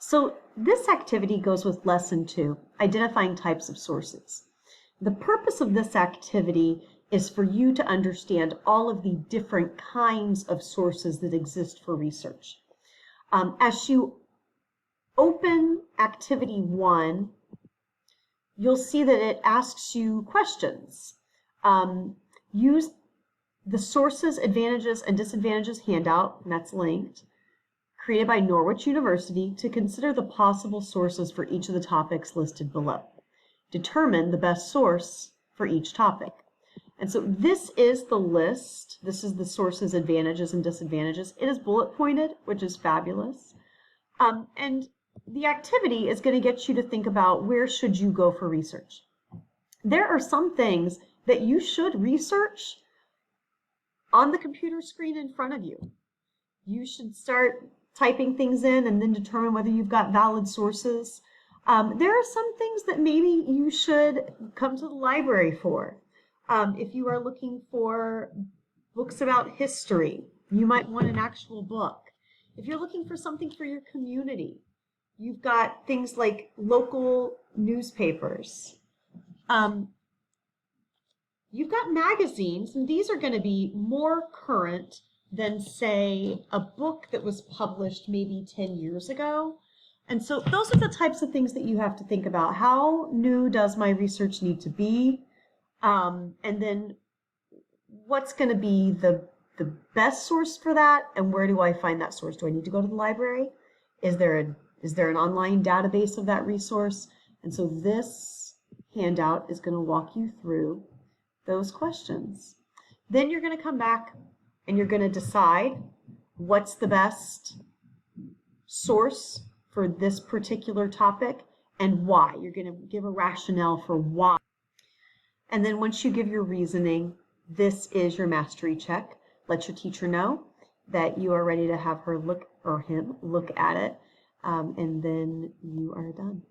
So this activity goes with lesson 2, identifying types of sources. The purpose of this activity is for you to understand all of the different kinds of sources that exist for research. As you open activity 1, you'll see that it asks you questions. Use the sources, advantages, and disadvantages handout, and that's linked, created by Norwich University, to consider the possible sources for each of the topics listed below. Determine the best source for each topic. And so this is the list. This is the sources, advantages, and disadvantages. It is bullet pointed, which is fabulous. And the activity is going to get you to think about where should you go for research. There are some things that you should research on the computer screen in front of you. You should start typing things in and then determine whether you've got valid sources. There are some things that maybe you should come to the library for. If you are looking for books about history, you might want an actual book. If you're looking for something for your community, you've got things like local newspapers. You've got magazines, and these are going to be more current than, say, a book that was published maybe 10 years ago. And so those are the types of things that you have to think about. How new does my research need to be? And then what's going to be the best source for that, and where do I find that source? Do I need to go to the library? Is there an online database of that resource? And so this handout is going to walk you through those questions. Then you're going to come back and you're going to decide what's the best source for this particular topic and why. You're going to give a rationale for why. And then once you give your reasoning, this is your mastery check. Let your teacher know that you are ready to have her look, or him look at it, and then you are done.